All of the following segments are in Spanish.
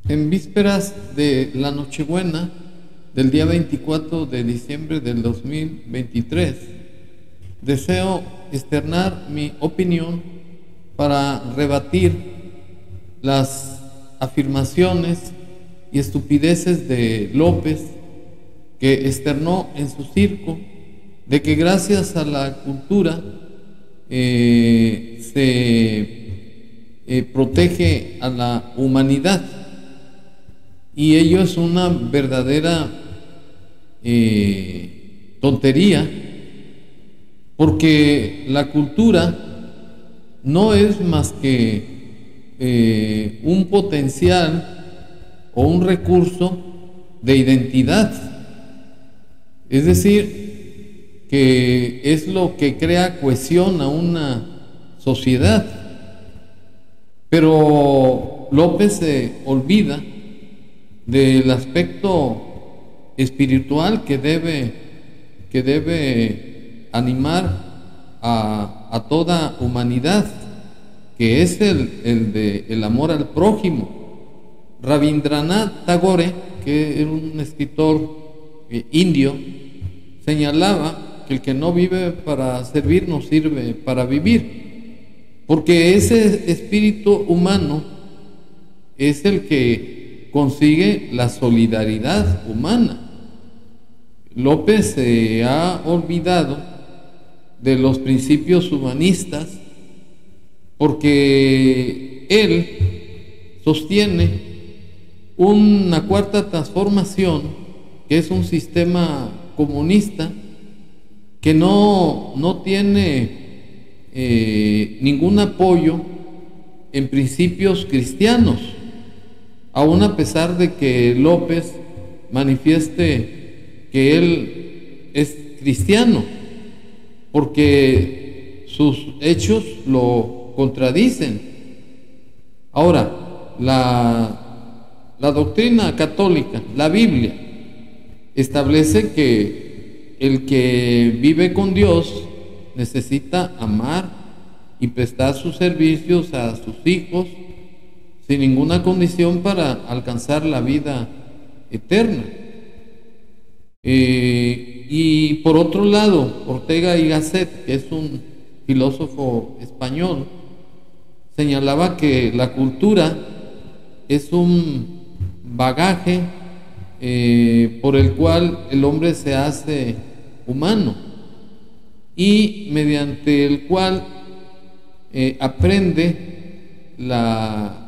En vísperas de la Nochebuena del día 24 de diciembre del 2023, deseo externar mi opinión para rebatir las afirmaciones y estupideces de López, que externó en su circo de que gracias a la cultura se protege a la humanidad, y ello es una verdadera tontería, porque la cultura no es más que un potencial o un recurso de identidad, es decir, que es lo que crea cohesión a una sociedad. Pero López se olvida del aspecto espiritual que debe animar a toda humanidad, que es el amor al prójimo. Rabindranath Tagore, que era un escritor indio, señalaba que el que no vive para servir no sirve para vivir, porque ese espíritu humano es el que consigue la solidaridad humana. López se ha olvidado de los principios humanistas, porque él sostiene una cuarta transformación, que es un sistema comunista que no tiene ningún apoyo en principios cristianos, aun a pesar de que López manifieste que él es cristiano, porque sus hechos lo contradicen. Ahora, la doctrina católica, la Biblia, establece que el que vive con Dios necesita amar y prestar sus servicios a sus hijos sin ninguna condición para alcanzar la vida eterna. Y por otro lado, Ortega y Gasset, que es un filósofo español, señalaba que la cultura es un bagaje por el cual el hombre se hace humano y mediante el cual aprende la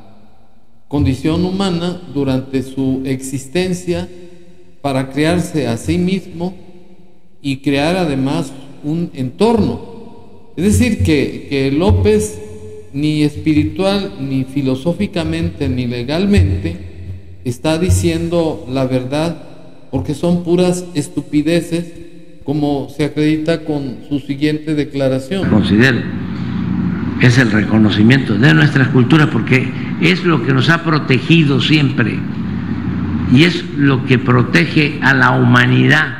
condición humana durante su existencia para crearse a sí mismo y crear además un entorno. Es decir, que López, ni espiritual, ni filosóficamente, ni legalmente, está diciendo la verdad, porque son puras estupideces, como se acredita con su siguiente declaración. Considero que es el reconocimiento de nuestra cultura, porque es lo que nos ha protegido siempre y es lo que protege a la humanidad,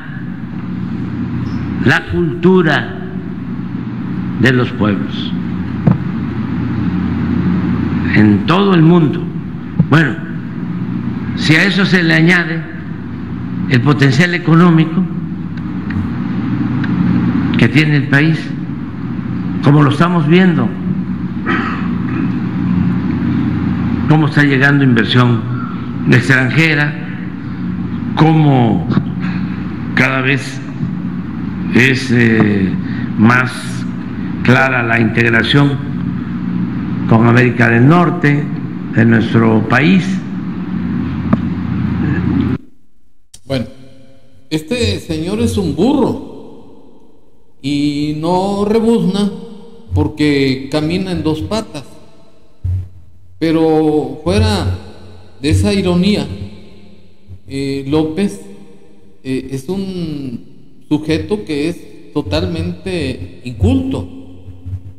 la cultura de los pueblos en todo el mundo. Bueno, si a eso se le añade el potencial económico que tiene el país, como lo estamos viendo, cómo está llegando inversión extranjera, cómo cada vez es más clara la integración con América del Norte de nuestro país. Bueno, este señor es un burro y no rebuzna porque camina en dos patas. Pero fuera de esa ironía, López es un sujeto que es totalmente inculto,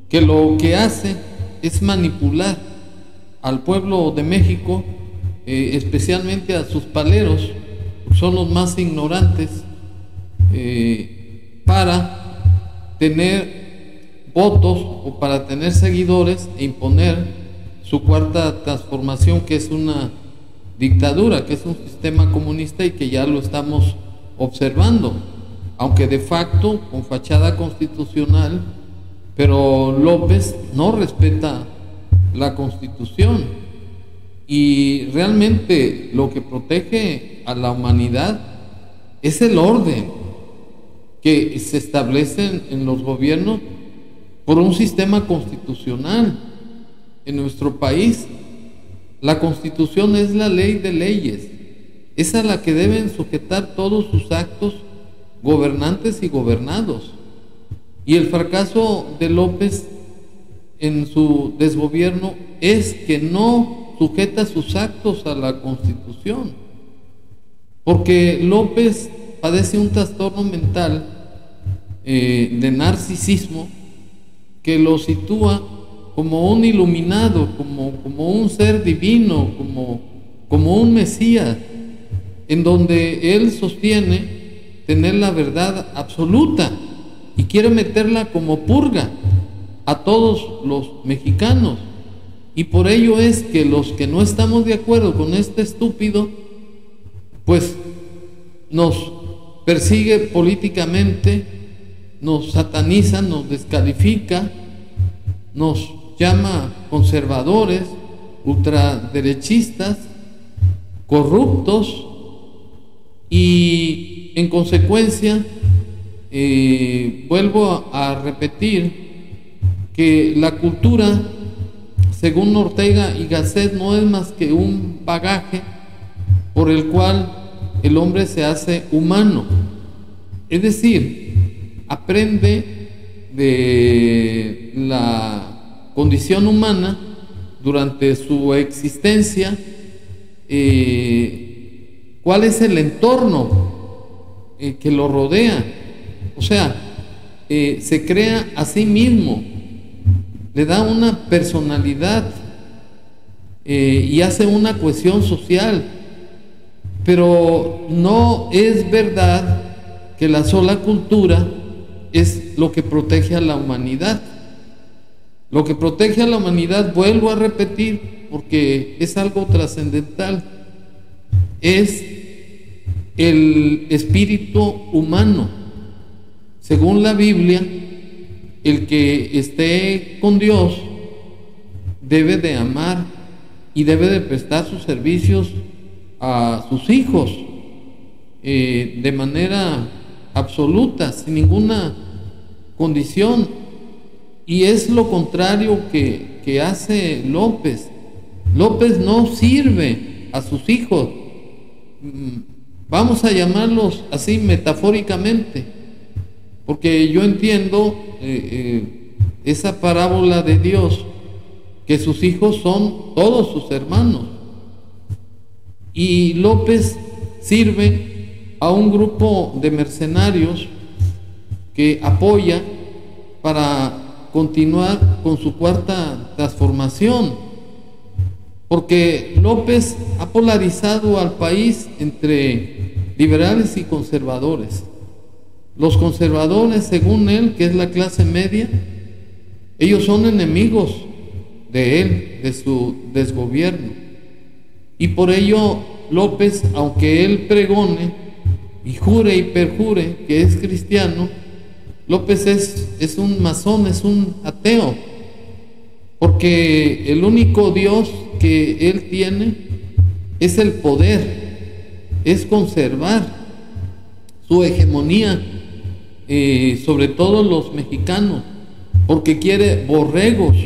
que lo que hace es manipular al pueblo de México, especialmente a sus paleros, son los más ignorantes, para tener votos o para tener seguidores e imponer su cuarta transformación, que es una dictadura, que es un sistema comunista y que ya lo estamos observando, aunque de facto con fachada constitucional, pero López no respeta la Constitución, y realmente lo que protege a la humanidad es el orden que se establece en los gobiernos por un sistema constitucional. En nuestro país, la Constitución es la ley de leyes, es a la que deben sujetar todos sus actos gobernantes y gobernados. Y el fracaso de López en su desgobierno es que no sujeta sus actos a la Constitución, porque López padece un trastorno mental de narcisismo que lo sitúa como un iluminado, como un ser divino, como un Mesías, en donde él sostiene tener la verdad absoluta y quiere meterla como purga a todos los mexicanos. Y por ello es que los que no estamos de acuerdo con este estúpido, pues nos persigue políticamente, nos sataniza, nos descalifica, nos llama conservadores, ultraderechistas, corruptos, y en consecuencia vuelvo a repetir que la cultura, según Ortega y Gasset, no es más que un bagaje por el cual el hombre se hace humano, es decir, aprende de la condición humana durante su existencia, cuál es el entorno que lo rodea, o sea, se crea a sí mismo, le da una personalidad y hace una cohesión social. Pero no es verdad que la sola cultura es lo que protege a la humanidad. Lo que protege a la humanidad, vuelvo a repetir, porque es algo trascendental, es el espíritu humano. Según la Biblia, el que esté con Dios debe de amar y debe de prestar sus servicios a sus hijos de manera absoluta, sin ninguna condición. Y es lo contrario que hace López. López no sirve a sus hijos, vamos a llamarlos así metafóricamente, porque yo entiendo esa parábola de Dios, que sus hijos son todos sus hermanos, y López sirve a un grupo de mercenarios que apoya para continuar con su cuarta transformación, porque López ha polarizado al país entre liberales y conservadores. Los conservadores, según él, que es la clase media, ellos son enemigos de él, de su desgobierno. Y por ello López, aunque él pregone y jure y perjure que es cristiano, López es un masón, es un ateo, porque el único Dios que él tiene es el poder, es conservar su hegemonía sobre todos los mexicanos, porque quiere borregos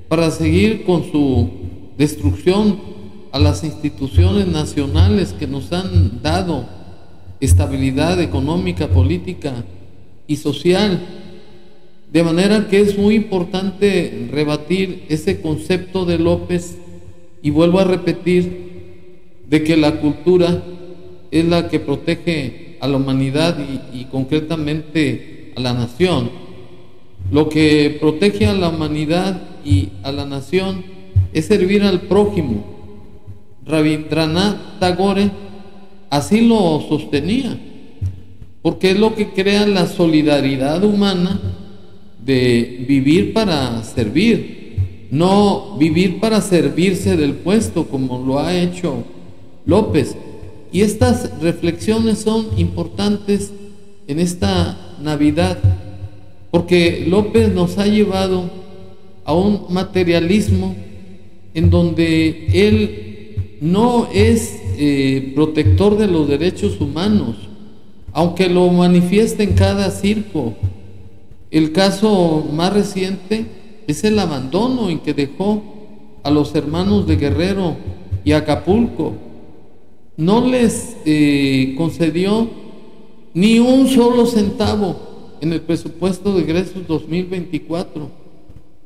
para seguir con su destrucción a las instituciones nacionales que nos han dado estabilidad económica, política y social. De manera que es muy importante rebatir ese concepto de López, y vuelvo a repetir de que la cultura es la que protege a la humanidad y concretamente a la nación. Lo que protege a la humanidad y a la nación es servir al prójimo. Rabindranath Tagore así lo sostenía, porque es lo que crea la solidaridad humana de vivir para servir, no vivir para servirse del puesto como lo ha hecho López. Y estas reflexiones son importantes en esta Navidad, porque López nos ha llevado a un materialismo en donde él no es protector de los derechos humanos, aunque lo manifiesta en cada circo. El caso más reciente es el abandono en que dejó a los hermanos de Guerrero y Acapulco. No les concedió ni un solo centavo en el presupuesto de egresos 2024,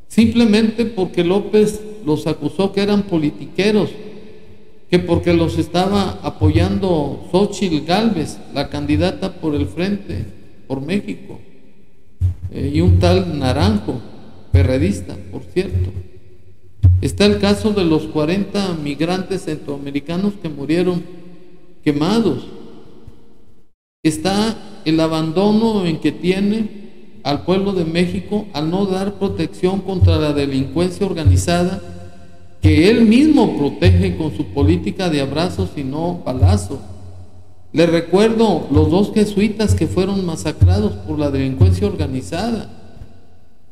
simplemente porque López los acusó que eran politiqueros, que porque los estaba apoyando Xóchitl Gálvez, la candidata por el Frente por México, y un tal Naranjo, perredista, por cierto. Está el caso de los 40 migrantes centroamericanos que murieron quemados. Está el abandono en que tiene al pueblo de México al no dar protección contra la delincuencia organizada, que él mismo protege con su política de abrazos y no balazos. Les recuerdo los 2 jesuitas que fueron masacrados por la delincuencia organizada.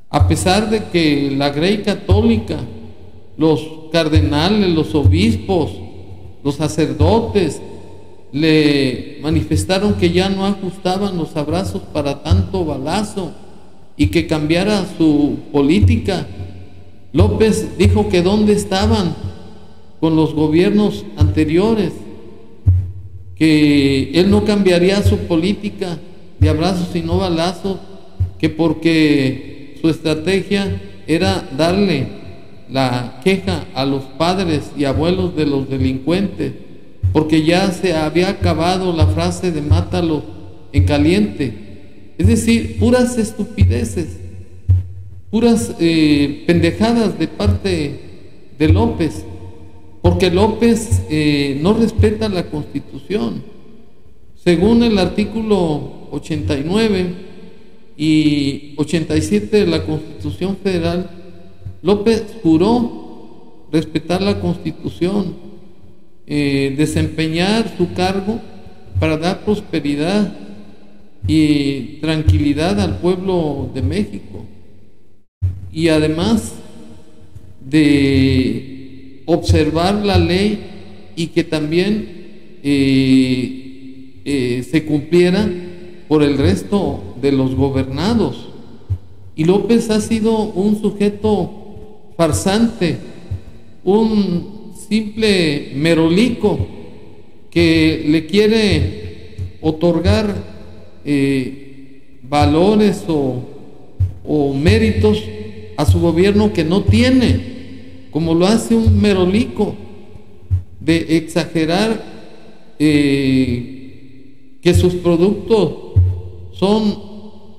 A pesar de que la Grey Católica, los cardenales, los obispos, los sacerdotes le manifestaron que ya no ajustaban los abrazos para tanto balazo y que cambiara su política, López dijo que dónde estaban con los gobiernos anteriores, que él no cambiaría su política de abrazos y no balazos, que porque su estrategia era darle la queja a los padres y abuelos de los delincuentes, porque ya se había acabado la frase de mátalo en caliente. Es decir, puras estupideces, puras pendejadas de parte de López, porque López no respeta la Constitución. Según el artículo 89 y 87 de la Constitución Federal, López juró respetar la Constitución, desempeñar su cargo para dar prosperidad y tranquilidad al pueblo de México, y además de observar la ley y que también se cumpliera por el resto de los gobernados. Y López ha sido un sujeto farsante, un simple merolico que le quiere otorgar valores o méritos a su gobierno que no tiene, como lo hace un merolico, de exagerar que sus productos son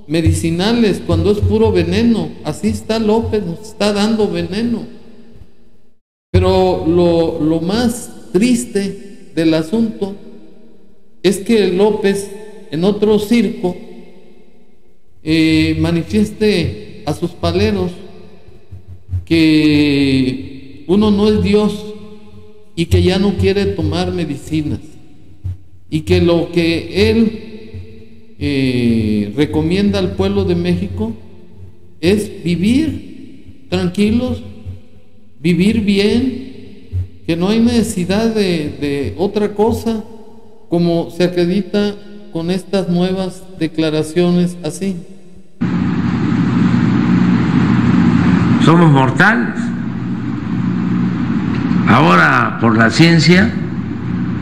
medicinales cuando es puro veneno. Así está López, nos está dando veneno. Pero lo más triste del asunto es que López en otro circo manifieste a sus paleros que uno no es Dios y que ya no quiere tomar medicinas, y que lo que él recomienda al pueblo de México es vivir tranquilos, vivir bien, que no hay necesidad de otra cosa, como se acredita con estas nuevas declaraciones así. Somos mortales. Ahora, por la ciencia,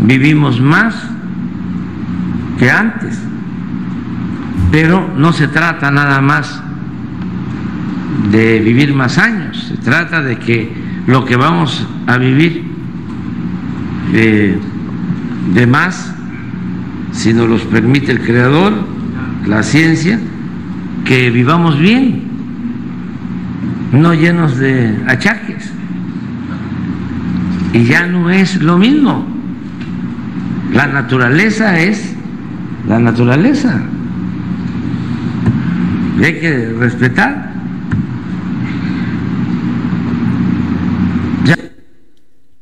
vivimos más que antes. Pero no se trata nada más de vivir más años, se trata de que lo que vamos a vivir de más, si nos los permite el Creador, la ciencia, que vivamos bien, no llenos de achaques. Y ya no es lo mismo. La naturaleza es la naturaleza. Y hay que respetar.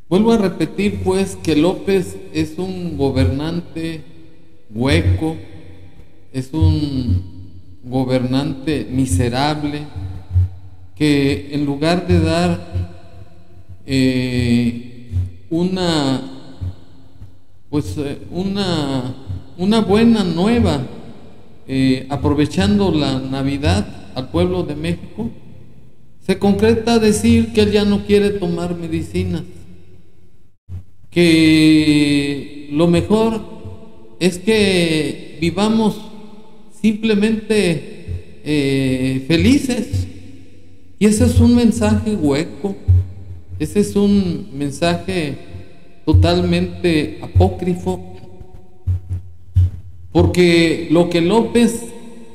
Bueno. Vuelvo a repetir pues que López es un gobernante hueco, es un gobernante miserable, que en lugar de dar una buena nueva, aprovechando la Navidad al pueblo de México, se concreta a decir que él ya no quiere tomar medicinas, que lo mejor es que vivamos simplemente felices. Y ese es un mensaje hueco, ese es un mensaje totalmente apócrifo, porque lo que López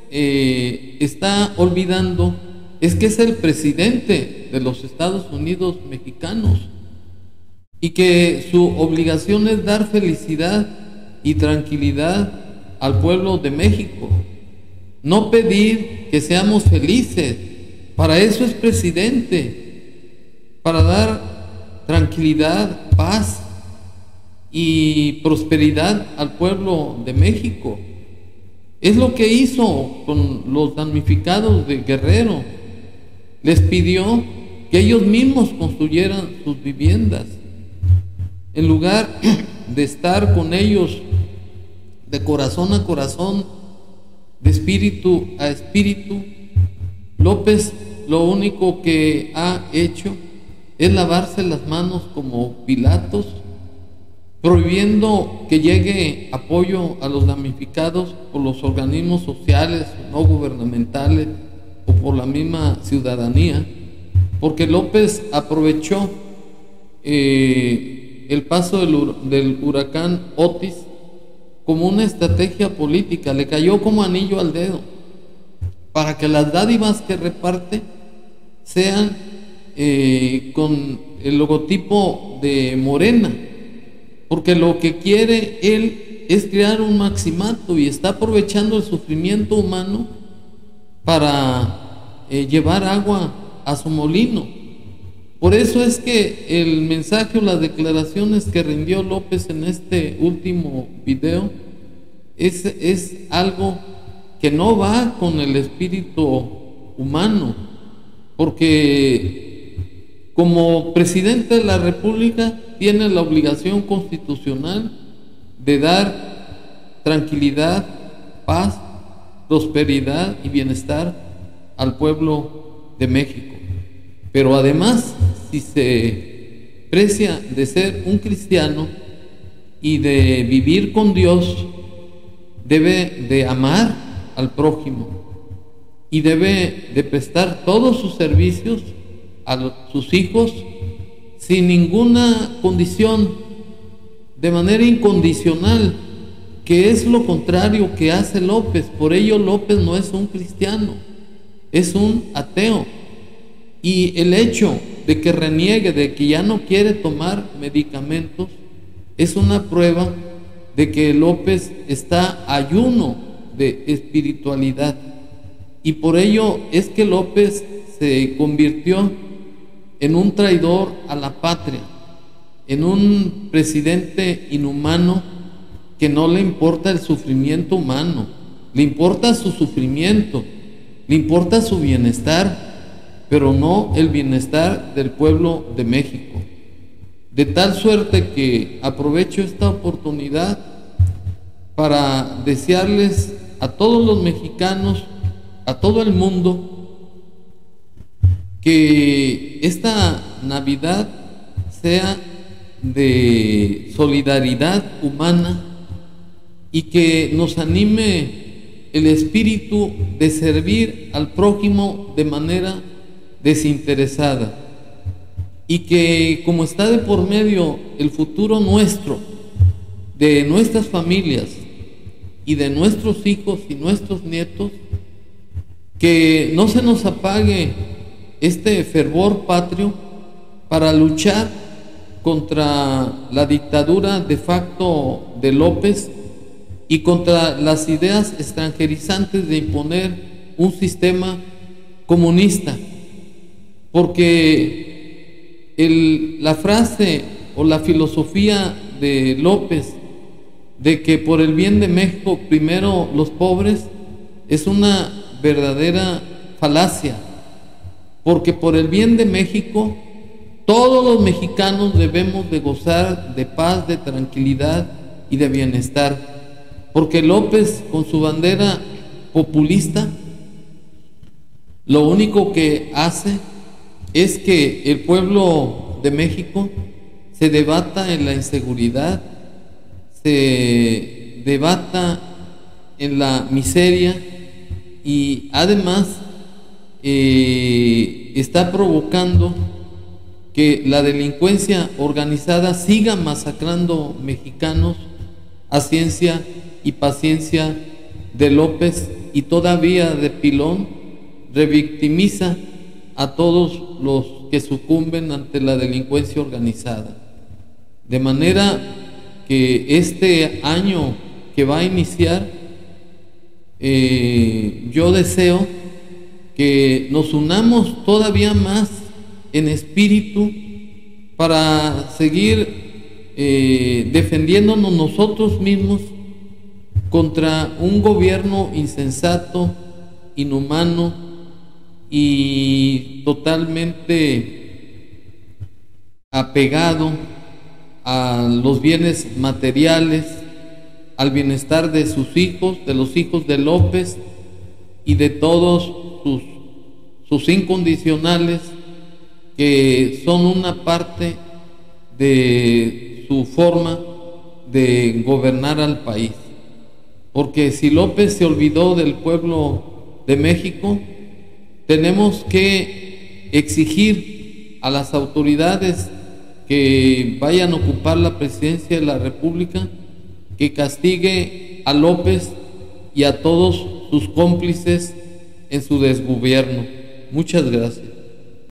está olvidando es que es el presidente de los Estados Unidos mexicanos y que su obligación es dar felicidad y tranquilidad al pueblo de México, no pedir que seamos felices. Para eso es presidente, para dar tranquilidad, paz y prosperidad al pueblo de México. Es lo que hizo con los damnificados de Guerrero. Les pidió que ellos mismos construyeran sus viviendas. En lugar de estar con ellos de corazón a corazón, de espíritu a espíritu, López lo único que ha hecho es lavarse las manos como Pilatos, prohibiendo que llegue apoyo a los damnificados por los organismos sociales no gubernamentales o por la misma ciudadanía, porque López aprovechó el paso del huracán Otis como una estrategia política, le cayó como anillo al dedo, para que las dádivas que reparte sean con el logotipo de Morena, porque lo que quiere él es crear un maximato y está aprovechando el sufrimiento humano para llevar agua a su molino. Por eso es que el mensaje o las declaraciones que rindió López en este último video es algo que no va con el espíritu humano, porque como presidente de la República tiene la obligación constitucional de dar tranquilidad, paz, prosperidad y bienestar al pueblo de México. Pero además, si se precia de ser un cristiano y de vivir con Dios, debe de amar al prójimo y debe de prestar todos sus servicios a sus hijos sin ninguna condición, de manera incondicional, que es lo contrario que hace López. Por ello López no es un cristiano, es un ateo. Y el hecho de que reniegue, de que ya no quiere tomar medicamentos, es una prueba de que López está ayuno de espiritualidad. Y por ello es que López se convirtió en un traidor a la patria, en un presidente inhumano que no le importa el sufrimiento humano, le importa su sufrimiento, le importa su bienestar, pero no el bienestar del pueblo de México. De tal suerte que aprovecho esta oportunidad para desearles a todos los mexicanos, a todo el mundo, que esta Navidad sea de solidaridad humana y que nos anime el espíritu de servir al prójimo de manera desinteresada, y que, como está de por medio el futuro nuestro, de nuestras familias y de nuestros hijos y nuestros nietos, que no se nos apague este fervor patrio para luchar contra la dictadura de facto de López y contra las ideas extranjerizantes de imponer un sistema comunista. Porque la frase o o la filosofía de López de que por el bien de México primero los pobres es una verdadera falacia, porque por el bien de México todos los mexicanos debemos de gozar de paz, de tranquilidad y de bienestar, porque López con su bandera populista lo único que hace es que el pueblo de México se debata en la inseguridad, se debata en la miseria y además está provocando que la delincuencia organizada siga masacrando mexicanos a ciencia y paciencia de López, y todavía de pilón revictimiza a todos los que sucumben ante la delincuencia organizada. De manera que este año que va a iniciar, yo deseo que nos unamos todavía más en espíritu para seguir defendiéndonos nosotros mismos contra un gobierno insensato, inhumano y totalmente apegado a los bienes materiales, al bienestar de sus hijos, de los hijos de López y de todos sus incondicionales, que son una parte de su forma de gobernar al país. Porque si López se olvidó del pueblo de México, tenemos que exigir a las autoridades que vayan a ocupar la presidencia de la República que castigue a López y a todos sus cómplices en su desgobierno. Muchas gracias.